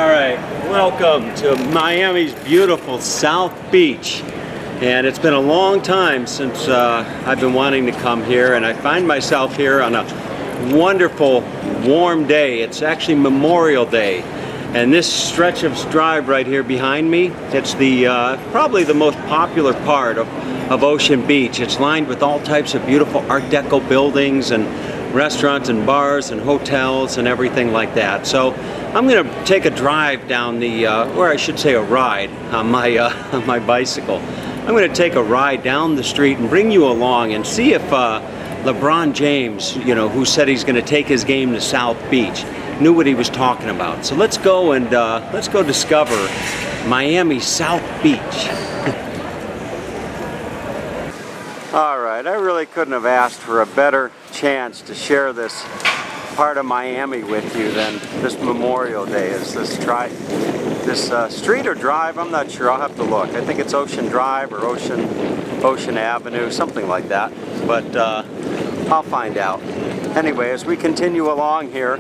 Alright, welcome to Miami's beautiful South Beach. And it's been a long time since I've been wanting to come here, and I find myself here on a wonderful warm day. It's actually Memorial Day. And this stretch of drive right here behind me, it's the probably the most popular part of Ocean Beach. It's lined with all types of beautiful Art Deco buildings and restaurants and bars and hotels and everything like that. So I'm going to take a drive down the, or I should say a ride on my bicycle. I'm going to take a ride down the street and bring you along and see if LeBron James, you know, who said he's going to take his game to South Beach, knew what he was talking about. So let's go and let's go discover Miami South Beach. All right, I really couldn't have asked for a better chance to share this part of Miami with you than this Memorial Day. Is this street or drive? I'm not sure. I'll have to look. I think it's Ocean Drive or Ocean Avenue, something like that. But I'll find out. Anyway, as we continue along here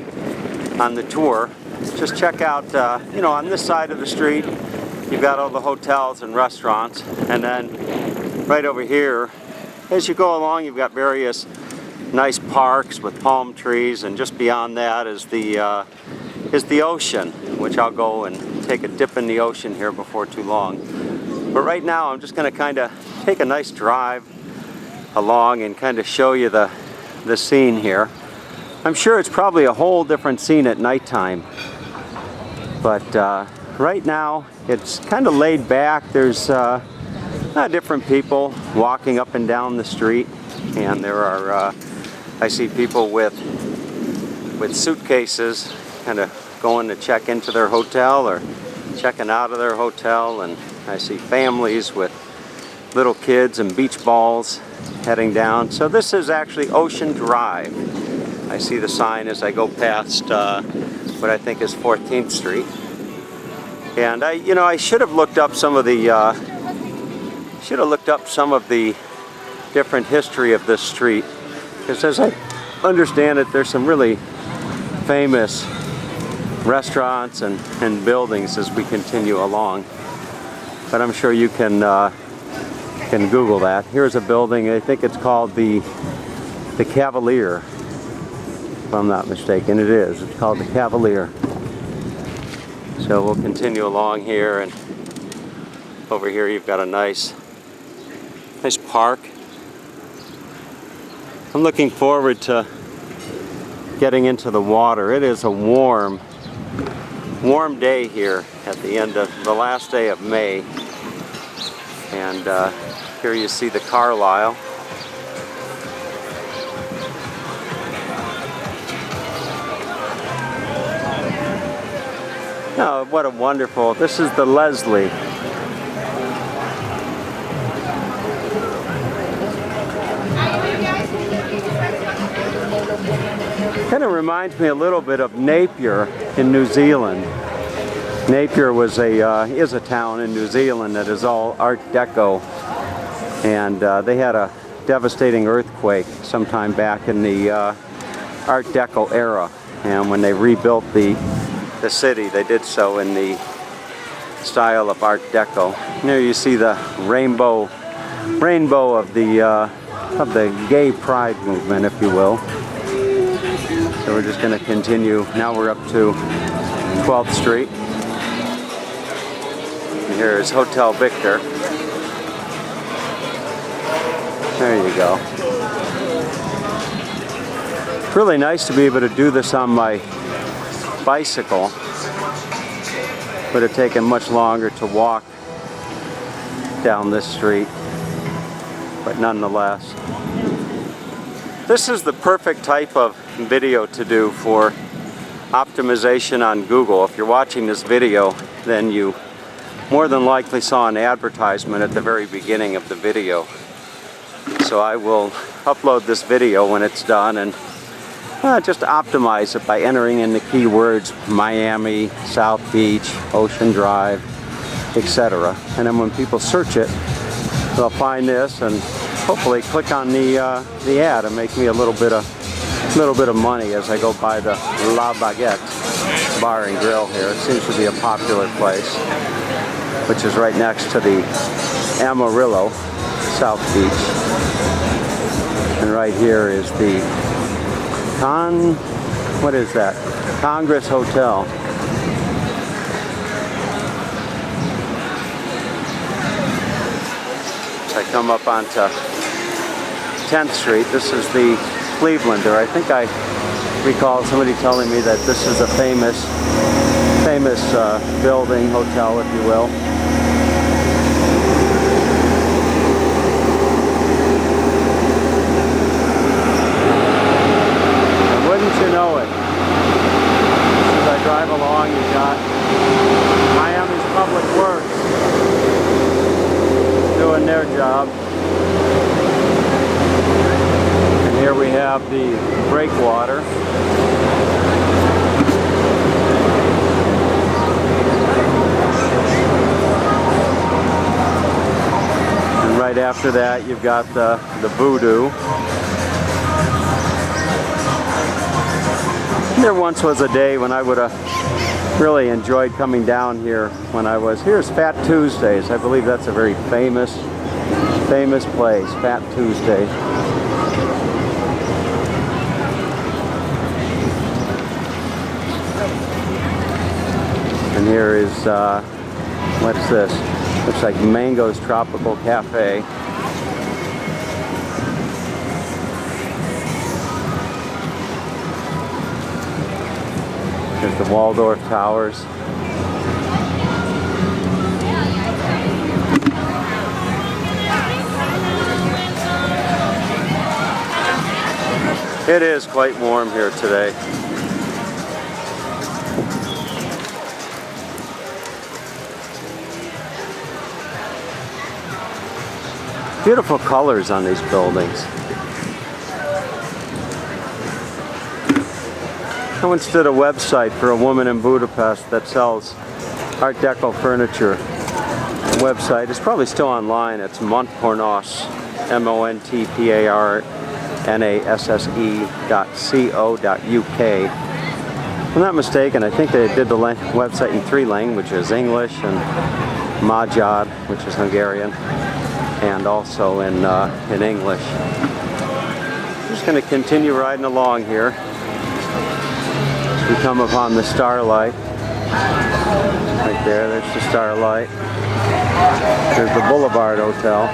on the tour, just check out, you know, on this side of the street, you've got all the hotels and restaurants, and then right over here, as you go along, you've got various nice parks with palm trees, and just beyond that is the ocean, which I'll go and take a dip in the ocean here before too long. But right now, I'm just going to kind of take a nice drive along and kind of show you the scene here. I'm sure it's probably a whole different scene at nighttime, but right now it's kind of laid back. There's different people walking up and down the street, and there are I see people with suitcases kind of going to check into their hotel or checking out of their hotel, and I see families with little kids and beach balls heading down. So this is actually Ocean Drive. I see the sign as I go past what I think is 14th Street. And I should have looked up some of the different history of this street, because as I understand it, there's some really famous restaurants and buildings as we continue along. But I'm sure you can Google that. Here's a building, I think it's called the Cavalier, if I'm not mistaken. It is. It's called the Cavalier. So we'll continue along here, and over here you've got a nice park. I'm looking forward to getting into the water. It is a warm day here at the end of the last day of May. And here you see the Carlisle. Oh, what a wonderful, this is the Leslie. Kind of reminds me a little bit of Napier in New Zealand. Napier is a town in New Zealand that is all Art Deco, and they had a devastating earthquake sometime back in the Art Deco era, and when they rebuilt the city, they did so in the style of Art Deco. There you see the rainbow of the gay pride movement, if you will. So we're just going to continue. Now we're up to 12th Street. And here is Hotel Victor. There you go. It's really nice to be able to do this on my bicycle. Would have taken much longer to walk down this street, but nonetheless. This is the perfect type of video to do for optimization on Google. If you're watching this video, then you more than likely saw an advertisement at the very beginning of the video. So I will upload this video when it's done and just optimize it by entering in the keywords Miami, South Beach, Ocean Drive, etc. And then when people search it, they'll find this and hopefully click on the ad and make me a little bit of money as I go buy the La Baguette. Bar and Grill here. It seems to be a popular place, which is right next to the Amarillo South Beach. And right here is the Congress Hotel. I come up onto 10th Street. This is the Clevelander. I think I recall somebody telling me that this is a famous building, hotel, if you will. And wouldn't you know it? As I drive along, you got Miami's Public Works doing their job. And here we have the Breakwater. And right after that you've got the Voodoo. There once was a day when I would have really enjoyed coming down here when I was here's Fat Tuesdays. I believe that's a very famous place, Fat Tuesday. And here is what's this? Looks like Mango's Tropical Cafe. There's the Waldorf Towers. It is quite warm here today. Beautiful colors on these buildings. I once did a website for a woman in Budapest that sells Art Deco furniture. The website is probably still online. It's Montparnasse, montparnasse.co.uk. If I'm not mistaken, I think they did the website in 3 languages, English and Magyar, which is Hungarian, and also in English. I'm just going to continue riding along here. We come upon the Starlight. Right there, there's the Starlight. There's the Boulevard Hotel.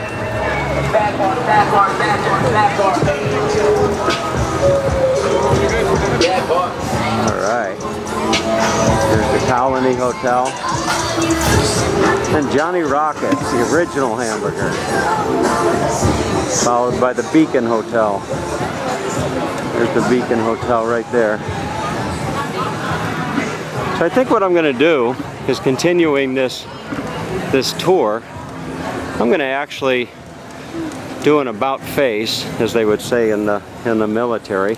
Alright. There's the Colony Hotel. And Johnny Rockets, the original hamburger. Followed by the Beacon Hotel. There's the Beacon Hotel right there. So I think what I'm going to do is continuing this tour. I'm going to actually do an about face, as they would say in the military.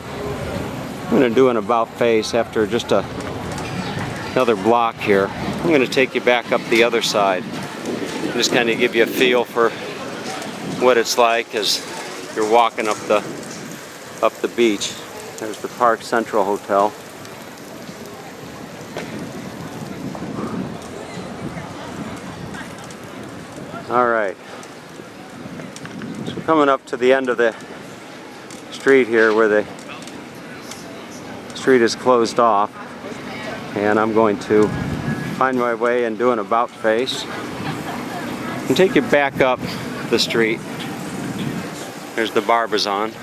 I'm going to do an about face after just another block here. I'm going to take you back up the other side, just kind of give you a feel for what it's like as you're walking up the beach. There's the Park Central Hotel. All right, so coming up to the end of the street here where the street is closed off, and I'm going to find my way and do an about face and take you back up the street. There's the Barbizon.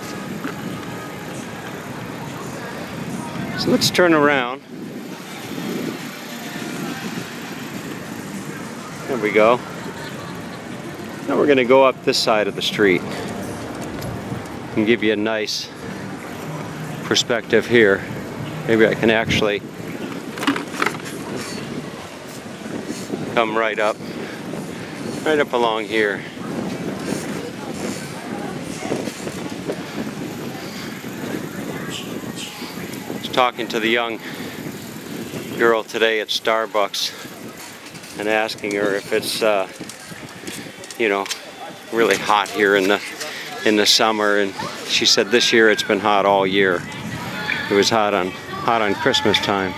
So let's turn around. There we go. Now we're going to go up this side of the street and give you a nice perspective here. Maybe I can actually come right up along here. I was talking to the young girl today at Starbucks and asking her if it's you know, really hot here in the summer, and she said this year it's been hot all year. It was hot on Christmas time.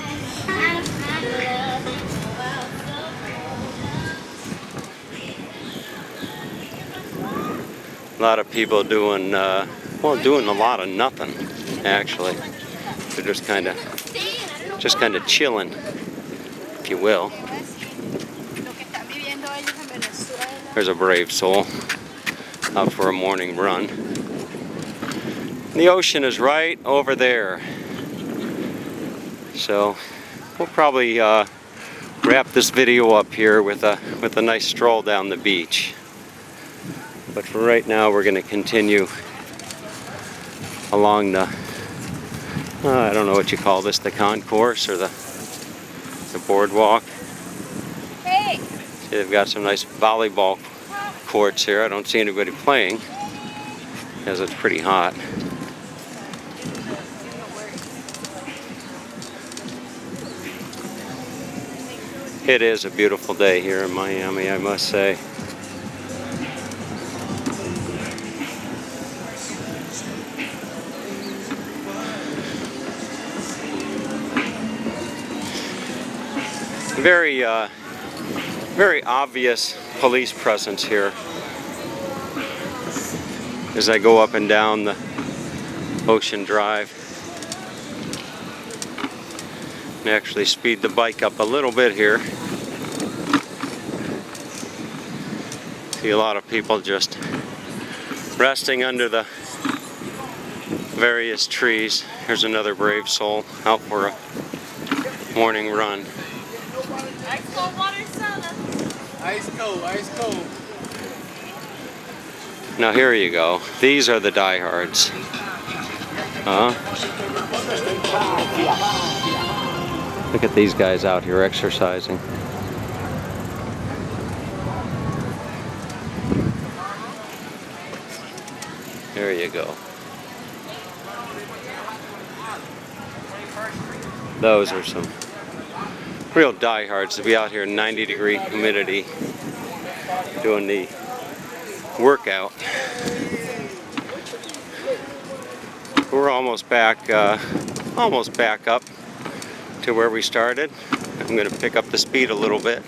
lot of people doing, well, doing a lot of nothing, actually. They're just kind of chilling, if you will. There's a brave soul out for a morning run. The ocean is right over there. So we'll probably wrap this video up here with a nice stroll down the beach. But for right now, we're going to continue along the, I don't know what you call this, the concourse or the boardwalk. Hey. See, they've got some nice volleyball courts here. I don't see anybody playing because it's pretty hot. It is a beautiful day here in Miami, I must say. Very obvious police presence here as I go up and down the Ocean Drive. And actually speed the bike up a little bit here. See a lot of people just resting under the various trees. Here's another brave soul out for a morning run. Ice cold water soda. Ice cold, ice cold. Now here you go. These are the diehards. Look at these guys out here exercising. There you go. Those are some real diehards to be out here in 90-degree humidity doing the workout. We're almost back up to where we started. I'm going to pick up the speed a little bit.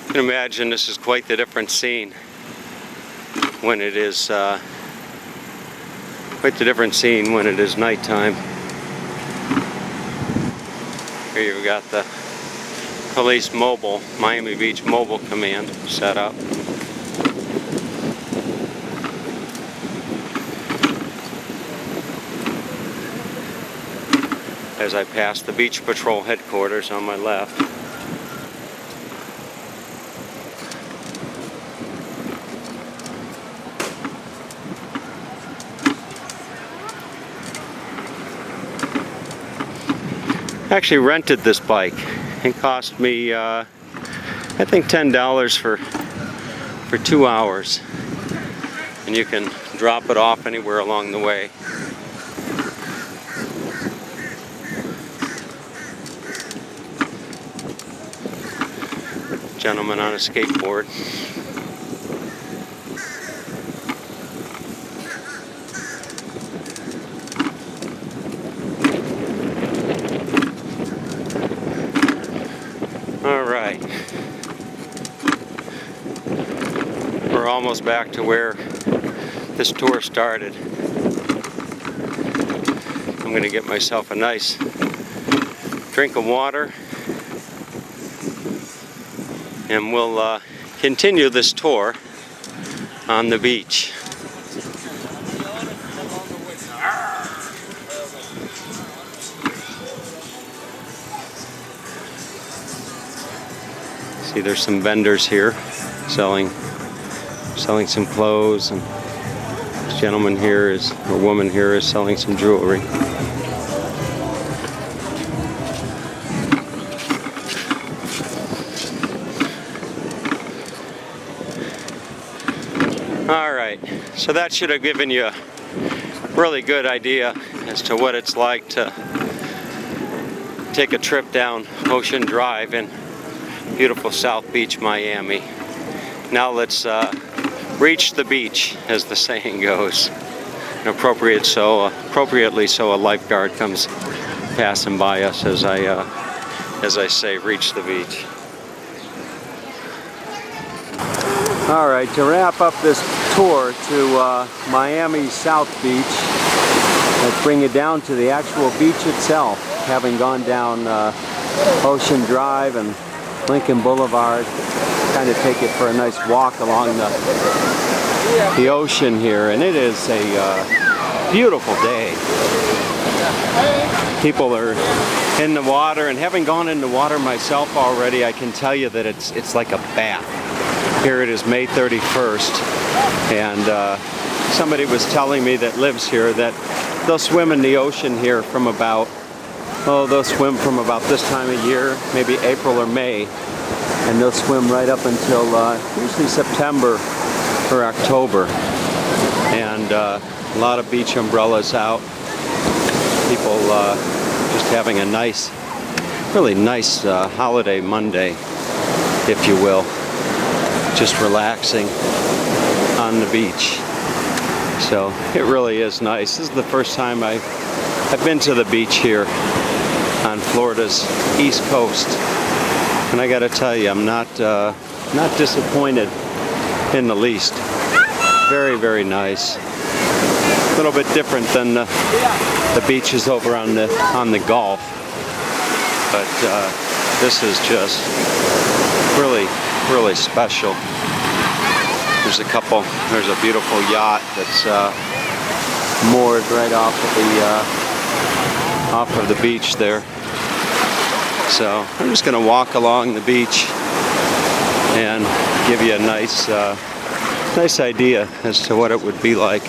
You can imagine this is quite the different scene when it is nighttime. Here you've got the police mobile, Miami Beach Mobile Command set up. As I pass the Beach Patrol headquarters on my left. I actually rented this bike. It cost me, I think $10 for 2 hours. And you can drop it off anywhere along the way. Gentleman on a skateboard. All right. We're almost back to where this tour started. I'm going to get myself a nice drink of water. And we'll continue this tour on the beach. See, there's some vendors here selling some clothes, and this gentleman here is, or woman here is selling some jewelry. Alright, so that should have given you a really good idea as to what it's like to take a trip down Ocean Drive in beautiful South Beach, Miami. Now let's reach the beach, as the saying goes. And appropriately so, a lifeguard comes passing by us as I say, reach the beach. All right, to wrap up this tour to Miami's South Beach, let's bring it down to the actual beach itself. Having gone down Ocean Drive and Lincoln Boulevard, kind of take it for a nice walk along the ocean here, and it is a beautiful day. People are in the water, and having gone in the water myself already, I can tell you that it's like a bath. Here it is May 31st, and somebody was telling me that lives here that they'll swim in the ocean here from about, they'll swim from about this time of year, maybe April or May, and they'll swim right up until usually September or October. And a lot of beach umbrellas out. People just having a nice, really nice holiday Monday, if you will. Just relaxing on the beach. So it really is nice. This is the first time I've been to the beach here on Florida's East Coast, and I got to tell you, I'm not disappointed in the least. Very, very nice. A little bit different than the beaches over on the Gulf, but this is just really, really special. There's a beautiful yacht that's moored right off of the beach there. So I'm just going to walk along the beach and give you a nice idea as to what it would be like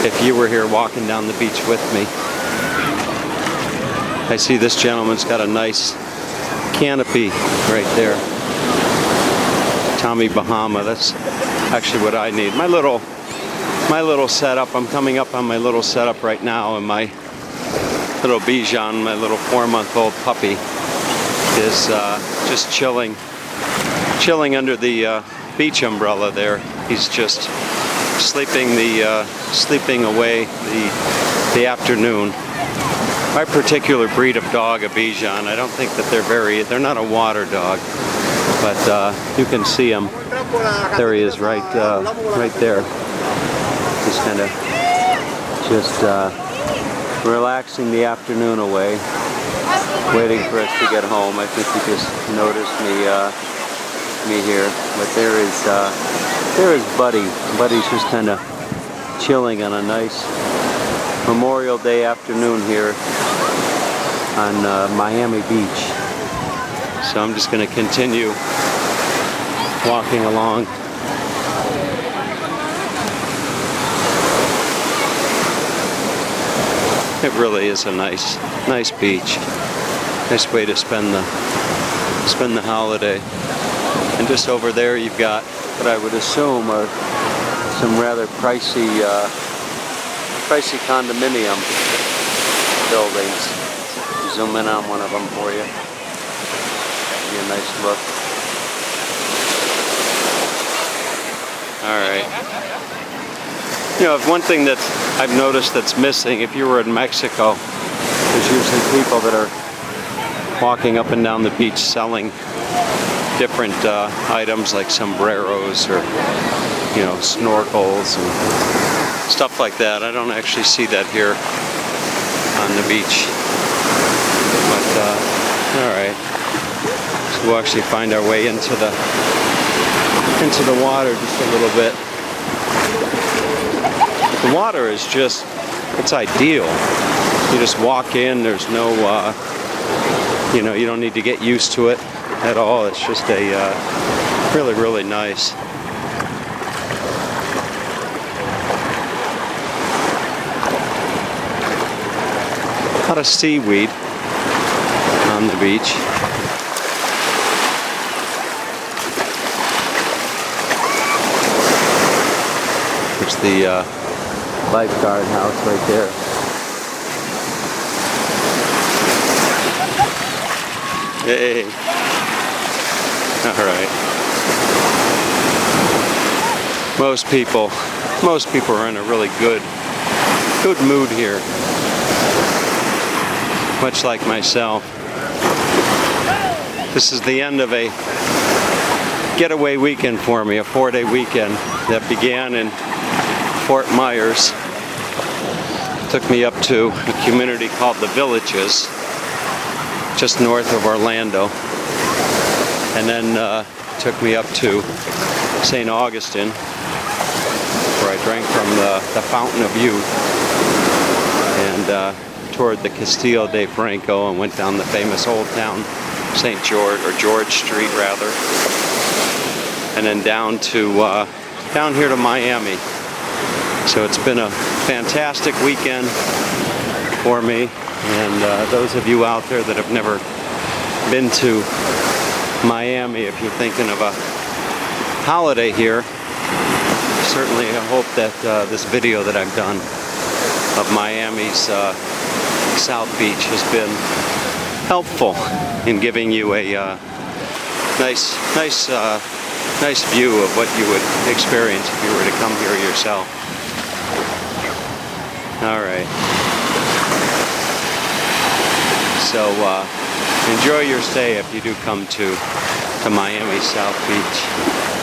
if you were here walking down the beach with me. I see this gentleman's got a nice canopy right there. Tommy Bahama, that's actually what I need. My little setup, I'm coming up on my little setup right now, and my little Bijan, my little 4-month-old puppy, is just chilling under the beach umbrella there. He's just sleeping away the afternoon. My particular breed of dog, a Bijan, I don't think that they're not a water dog, but you can see him. There he is, right there. Just kind of relaxing the afternoon away, waiting for us to get home. I think he just noticed me here, but there is Buddy. Buddy's just kind of chilling on a nice Memorial Day afternoon here on Miami Beach. So I'm just going to continue walking along. It really is a nice beach. Nice way to spend the holiday. And just over there you've got what I would assume are some rather pricey condominium buildings. Zoom in on one of them for you. Give you a nice look. Alright. You know, one thing that I've noticed that's missing, if you were in Mexico, there's usually people that are walking up and down the beach selling different items like sombreros or, you know, snorkels and stuff like that. I don't actually see that here on the beach. But, alright. So we'll actually find our way into the water just a little bit. The water is just, it's ideal. You just walk in, there's no, you know, you don't need to get used to it at all. It's just a really, really nice. A lot of seaweed on the beach. There's the lifeguard house right there. Hey. All right. Most people are in a really good mood here. Much like myself. This is the end of a getaway weekend for me, a 4-day weekend that began in Fort Myers. Took me up to a community called the Villages, just north of Orlando, and then took me up to St. Augustine, where I drank from the Fountain of Youth, and toured the Castillo de Franco and went down the famous Old Town St. George, or George Street rather, and then down here to Miami. So it's been a fantastic weekend for me, and those of you out there that have never been to Miami, if you're thinking of a holiday here, certainly I hope that this video that I've done of Miami's South Beach has been helpful in giving you a nice view of what you would experience if you were to come here yourself. All right. So enjoy your stay if you do come to Miami South Beach.